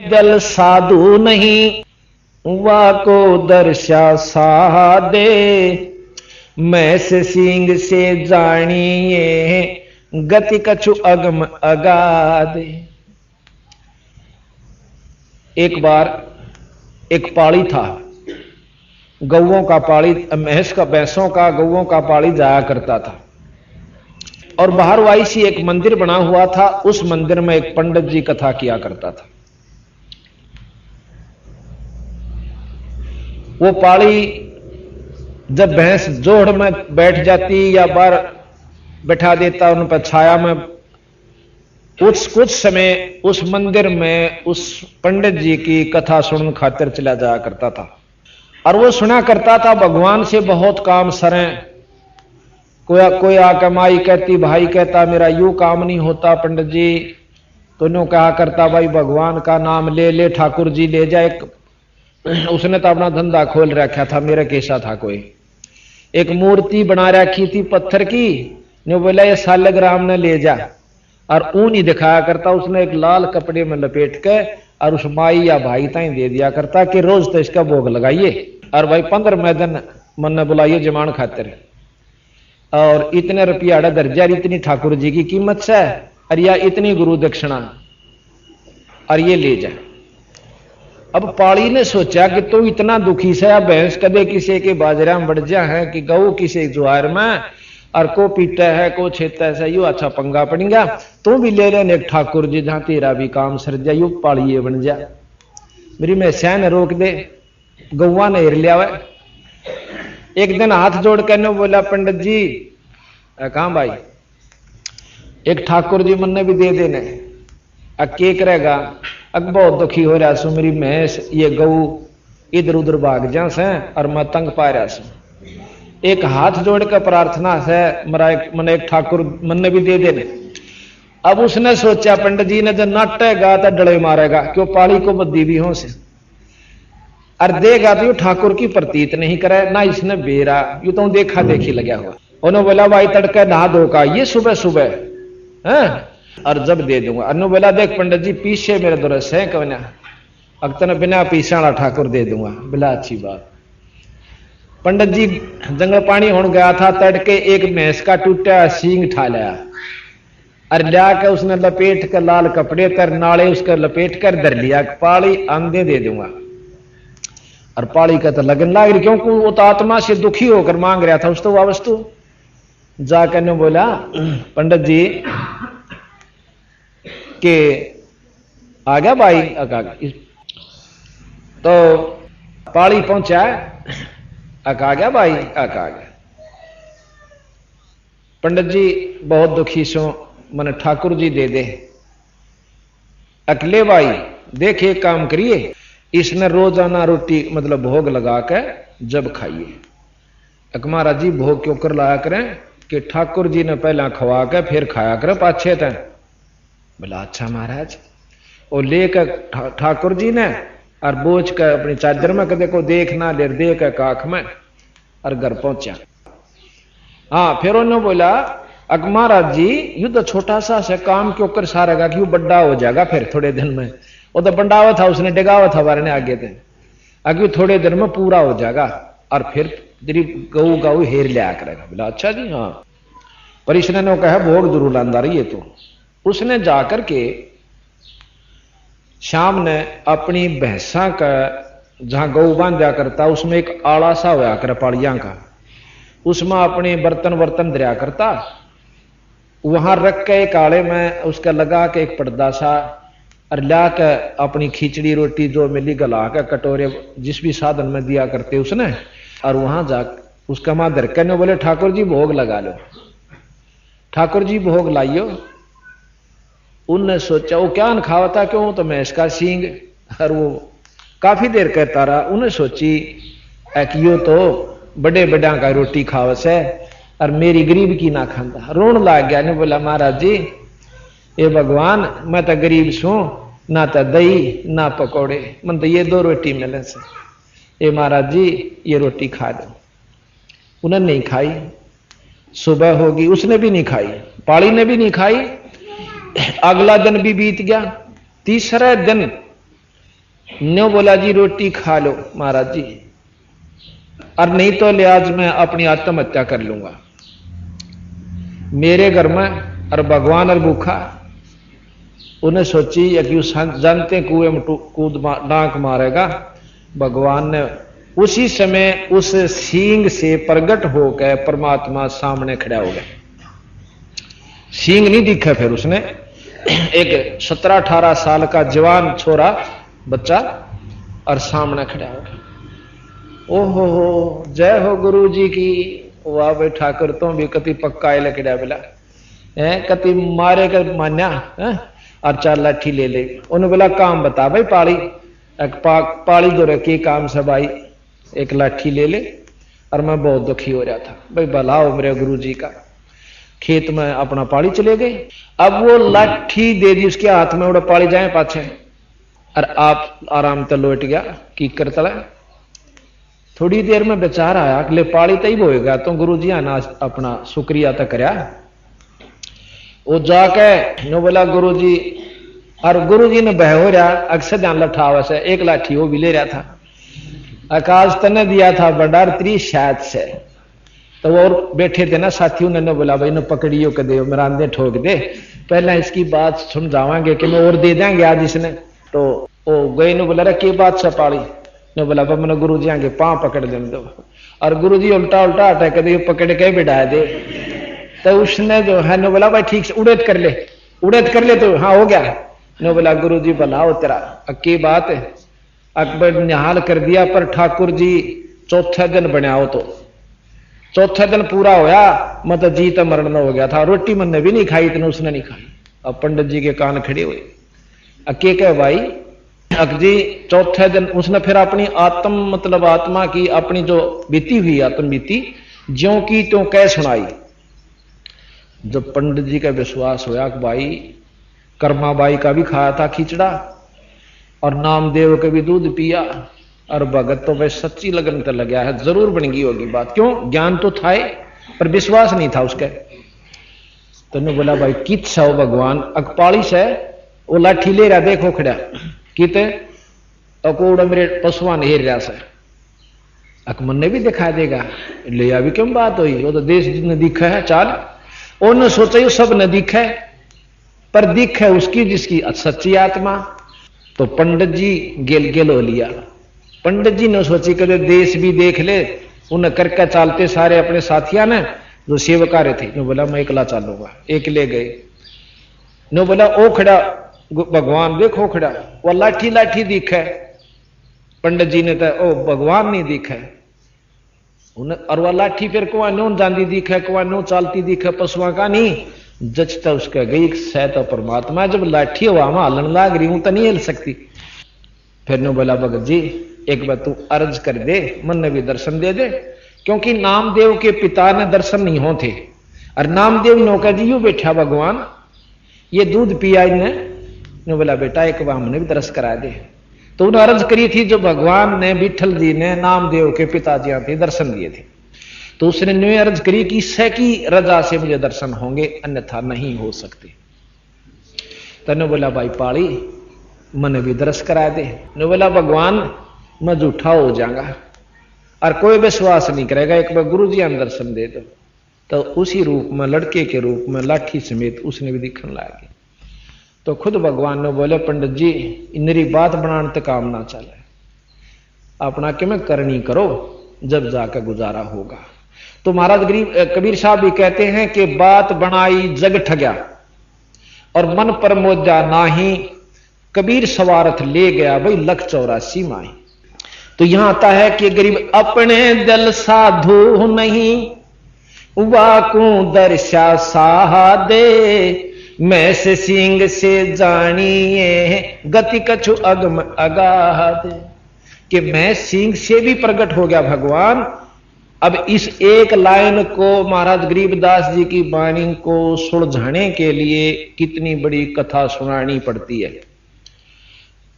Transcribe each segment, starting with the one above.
दल साधु नहीं वा को दर्शा सादे, मैं से सिंह से जानिए गति कछु अगम अगाधे। एक बार एक पाड़ी था, गौओं का पाड़ी, भैंसों का गौओं का पाड़ी जाया करता था। और बाहर वाई सी एक मंदिर बना हुआ था, उस मंदिर में एक पंडित जी कथा किया करता था। वो पाड़ी जब भैंस जोड़ में बैठ जाती या बाहर बैठा देता उन पर छाया में, कुछ समय उस मंदिर में उस पंडित जी की कथा सुनने खातिर चला जाया करता था। और वो सुना करता था भगवान से बहुत काम सरें। कोई आकर माई कहती, भाई कहता मेरा यूं काम नहीं होता पंडित जी, तो नो कहा करता भाई भगवान का नाम ले ले, ठाकुर जी ले जाए। उसने तो अपना धंधा खोल रखा था। मेरा कैसा था, कोई एक मूर्ति बना रखी थी पत्थर की, ने बोला ये सालग्राम ने ले जा, और ऊन ही दिखाया करता। उसने एक लाल कपड़े में लपेट के और उस माई या भाई ताई दे दिया करता कि रोज तो इसका भोग लगाइए, और भाई 15 दिन मन ने बुलाइए जमान खातिर, और इतने रुपया दर्जा, इतनी ठाकुर जी की कीमत से, और या इतनी गुरु दक्षिणा, और ये ले जा। अब पाड़ी ने सोचा कि तो इतना दुखी से भैंस कदे किसी के बाजरा में बढ़ जा है कि गऊ किसी जुआर में, और को पीटा है को छेता है, यू अच्छा पंगा पड़ेगा, तू भी ले लेने एक ठाकुर जी जहां तेरा भी काम सर जा, यू पाड़िए बन जा। मेरी मैं सैन रोक दे, गौवा ने हिर लिया। एक दिन हाथ जोड़ कर बोला पंडित जी, कहा भाई एक ठाकुर जी मन ने भी दे देने, के करेगा, अब बहुत दुखी हो रहा सु, मेरी भैंस ये गऊ इधर उधर भाग जा से और मैं तंग पा रहा सु, एक हाथ जोड़ कर प्रार्थना से मन एक ठाकुर मन ने भी दे देने। अब उसने सोचा पंडित जी ने जब नाटेगा तो डले मारेगा, क्यों पाड़ी को बद्दी भी हो से, और देगा तो ठाकुर की प्रतीत नहीं करे ना, इसने बेरा यू तो देखा देखी लगा हुआ। उन्होंने बोला भाई तड़के नहा धो का ये सुबह सुबह है, और जब दे दूंगा। अनु बोला देख पंडित जी पीछे मेरे दुरस है कवना, अक्तन बिना पीछा ठाकुर दे दूंगा। बोला अच्छी बात। पंडित जी जंगल पानी होने गया था, तड़के एक भैंस का टूटा सींग ठा लिया, और लिया के उसने लपेट कर लाल कपड़े तर नाले उसका लपेट कर धर लिया, पाली आंधे दे दूंगा। और पाली का तो लगन लाग रही, क्योंकि वो तो आत्मा से दुखी होकर मांग रहा था उस तो वह वस्तु। जाकर ने बोला पंडित जी के आ गया भाई, तो पाली पहुंचा, आ गया भाई, आ गया। पंडित जी बहुत दुखी सो, मन ठाकुर जी दे दे। अकेले भाई देख एक काम करिए, इसने रोजाना रोटी मतलब भोग लगा के जब खाइए। महाराज जी भोग क्यों कर लाया करें कि ठाकुर जी ने पहला खवा के फिर खाया करें पाछे तय। बोला अच्छा महाराज। और लेकर ठाकुर जी ने और बोझ कर अपनी चादर में कदे को देखना ले दे के काख में और घर पहुंचा। हाँ फिर उन्होंने बोला महाराज जी युद्ध छोटा सा से काम क्यों कर सारेगा, क्यों बड्डा हो जाएगा फिर थोड़े दिन में। वो तो बंडावा था, उसने डिगावा था बारे ने आगे थे, आगे थोड़े दिन में पूरा हो जाएगा और फिर तेरी गऊ गऊ हेर लिया करेगा। बोला अच्छा जी हाँ। पर इसने कहा भोग जरूर लांदा रही है। तो उसने जाकर के शाम ने अपनी भैंसा का जहां गऊ बांधा करता उसमें एक आड़ा सा होया कर पाड़िया का, उसमें अपने बर्तन वर्तन दरिया करता, वहां रख के एक आड़े में उसका लगा के एक पर्दा सा और ला के अपनी खिचड़ी रोटी जो मिली गला के कटोरे जिस भी साधन में दिया करते उसने, और वहां जा उसका मां धर के बोले ठाकुर जी भोग लगा लो। ठाकुर जी भोग लाइयो। उनने सोचा वो क्या खावा था, क्यों तो मैं इसका सींग, और वो काफी देर कहता रहा। उन्हें सोची यो तो बड़े बड़ा का रोटी खावस है और मेरी गरीब की ना खाता। रोन लाग गया ने बोला महाराज जी ये भगवान मैं तो गरीब सू, ना तो दही ना पकौड़े, मन तो ये 2 रोटी मिले से, ये महाराज जी ये रोटी खा दो। उन्होंने नहीं खाई। सुबह होगी उसने भी नहीं खाई, पाड़ी ने भी नहीं खाई। अगला दिन भी बीत गया। तीसरे दिन न्यो बोला जी रोटी खा लो महाराज जी, और नहीं तो ले आज मैं अपनी आत्महत्या कर लूंगा। मेरे घर में और भगवान और भूखा। उन्हें सोची या कि जानते कुएं में कूद डांक मारेगा। भगवान ने उसी समय उस सींग से प्रकट होकर परमात्मा सामने खड़ा हो गया। सींग नहीं दिखा, फिर उसने एक 17-18 साल का जवान छोरा बच्चा और सामने खड़ा हो गया। ओहो हो, जय हो गुरु जी की। वाह भाई ठाकुर तो भी कति पक्का लकड़ा बिला है, कति मारे कर मान्या है? और 4 लाठी ले ले। उन्होंने बोला काम बता भाई पाली। पाली दो रखी काम से भाई, एक लाठी ले ले। और मैं बहुत दुखी हो रहा था भाई, भला हो मेरे गुरु जी का। खेत में अपना पाली चले गए। अब वो लाठी दे दी उसके हाथ में, उड़ा पाली जाए पाछे, और आप आराम से लौट गया की करता। थोड़ी देर में बेचारा आया, अगले पाली तई होएगा तो गुरु जी आना अपना शुक्रिया तो करया। वो जाके नो बोला गुरु जी, और गुरु जी ने बह हो रहा अक्सर ध्यान लठावा से एक लाठी वो भी ले रहा था। आकाश तने दिया था बडार 30 शायद से, तो वो और बैठे थे ना साथियों ने बोला भाई ने पकड़ियो के दे, मेरा अंधे ठोक दे, पहले इसकी बात समझावांगे कि मैं और दे देंगे आज इसने। तो वो गए ने बोला के बात से पाली ने बोला मैंने गुरु जी आगे पांव पकड़ दे दो। और गुरु जी उल्टा उल्टा हटा के पकड़ के बिठाए दे। तो उसने जो है ने बोला भाई ठीक से उड़ेद कर ले, उड़ेद कर ले। तो हाँ हो गया। ने बोला गुरु जी बनाओ तेरा की बात है। अकबर निहाल कर दिया, पर ठाकुर जी चौथे दिन बनाओ। तो चौथे दिन पूरा होया, मतलब जी तो मरण हो गया था। रोटी मैंने भी नहीं खाई, इतने उसने नहीं खाई। अब पंडित जी के कान खड़े हुए। अके कह भाई अक जी चौथे दिन उसने फिर अपनी आत्म मतलब आत्मा की अपनी जो बीती हुई आत्म बीती ज्यों की त्यों कह सुनाई। जब पंडित जी का विश्वास होया कि भाई कर्माबाई का भी खाया था खिचड़ा और नामदेव के भी दूध पिया, और भगत तो भाई सच्ची लगन तो लग गया है, जरूर बन गई होगी बात। क्यों? ज्ञान तो था पर विश्वास नहीं था उसके। तो ने बोला भाई कित सौ भगवान अकपाली से वो लाठी ले रहा, देखो खड़ा किते अकोड़ा मेरे पशुआ नहीं रहा से अकमन ने भी दिखा देगा। ले अभी क्यों बात हुई, वो तो देश ने दिखा है चाल। उन्होंने सोचा ये सब न दिखे, पर दिख है उसकी जिसकी सच्ची आत्मा। तो पंडित जी गेल हो लिया। पंडित जी ने सोची कदे देश भी देख ले, उन्हें करके चालते सारे अपने साथिया ने जो सेवकारे थे। ने बोला मैं एकला चालूंगा, एक ले गए। ने बोला ओ खड़ा भगवान देखो खड़ा, वो लाठी लाठी दिखे। पंडित जी ने तो ओ भगवान नहीं दिखे उन्हें, और वह लाठी फिर कुआ नो जाती दिखे, कुआ नो चालती दिखे, पशुआ का नहीं जचता उसका गई सह तो परमात्मा। जब लाठी हवा में हलन लाग रही हूं तो नहीं हिल सकती। फिर ने बोला भगत जी एक बार तू अर्ज कर दे, मन ने भी दर्शन दे दे। क्योंकि नामदेव के पिता ने दर्शन नहीं होते, और नामदेव नौका जी यू बैठा भगवान ये दूध पिया ने बोला बेटा एक बार हमने भी दर्श करा दे। तो उन्हें अर्ज करी थी जो भगवान ने विठल जी ने नामदेव के पिताजी थे दर्शन दिए थे। तो उसने न्यू अर्ज करी कि ईश्वर की रजा से मुझे दर्शन होंगे, अन्यथा नहीं हो सकते। तने बोला भाई पाली मन भी दर्श करा दे। ने बोला भगवान मैं झूठा हो जाऊंगा और कोई विश्वास नहीं करेगा, एक बार गुरु जी ने दर्शन दे दो। तो उसी रूप में लड़के के रूप में लाठी समेत उसने भी दिखने लगे। तो खुद भगवान ने बोले पंडित जी इनरी बात बनाने तक काम ना चले, अपना कि मैं करनी करो जब जाकर गुजारा होगा। तो महाराज कबीर साहब भी कहते हैं कि बात बनाई जग ठग्या और मन पर मोजा नाही, कबीर सवारथ ले गया भाई 184 माही। तो यहां आता है कि गरीब अपने दिल साधु नहीं, वाकू दर्शा साहा दे, मैं से सिंह से जानिए गति कछु अगम अगाह दे। कि मैं सिंह से भी प्रकट हो गया भगवान। अब इस एक लाइन को महाराज गरीबदास जी की वाणी को सुलझाने के लिए कितनी बड़ी कथा सुनानी पड़ती है।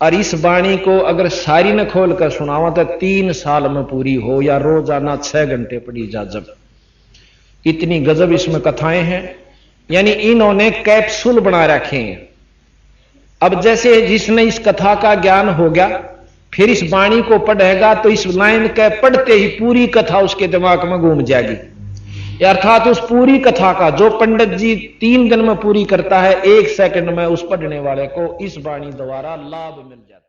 और इस वाणी को अगर सारी न खोल कर सुनावा तो 3 साल में पूरी हो, या रोजाना 6 घंटे पड़ी जा। जब इतनी गजब इसमें कथाएं हैं, यानी इन्होंने कैप्सूल बना रखे हैं। अब जैसे जिसने इस कथा का ज्ञान हो गया फिर इस वाणी को पढ़ेगा तो इस लाइन के पढ़ते ही पूरी कथा उसके दिमाग में घूम जाएगी। अर्थात उस पूरी कथा का जो पंडित जी 3 दिन में पूरी करता है, 1 सेकंड में उस पढ़ने वाले को इस वाणी द्वारा लाभ मिल जाता है।